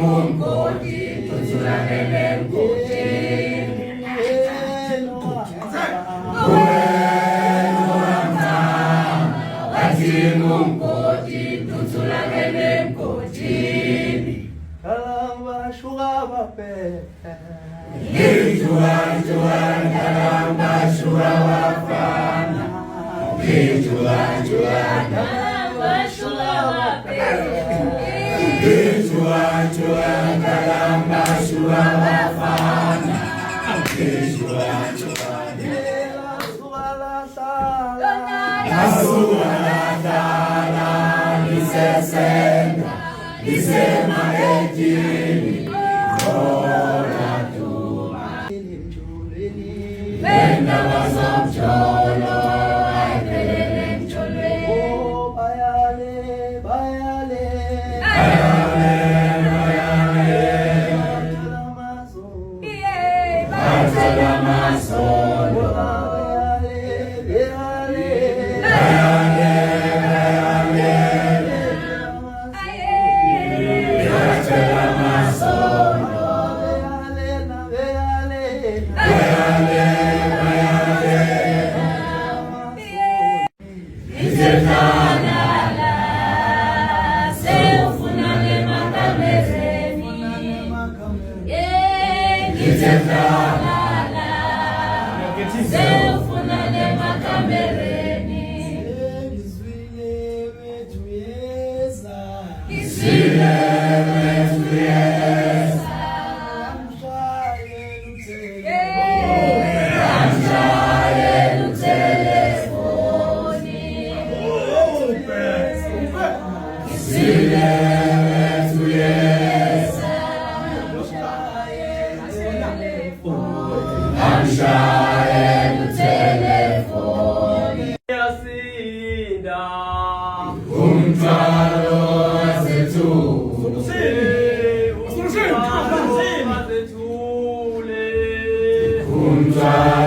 mungoti, tutsulangele mgoti. Mungoti, tutsulangele mgotini. Kalamba shuga bape. Juan, kalamba shuga wafana. Juan, kalamba shuga wape. Juan, kalamba shuga wafana. Juan, Isema ejini Ora tuma Benda wasomcholo Aipelele mchole Bayale, bayale Batala masolo Umtwalo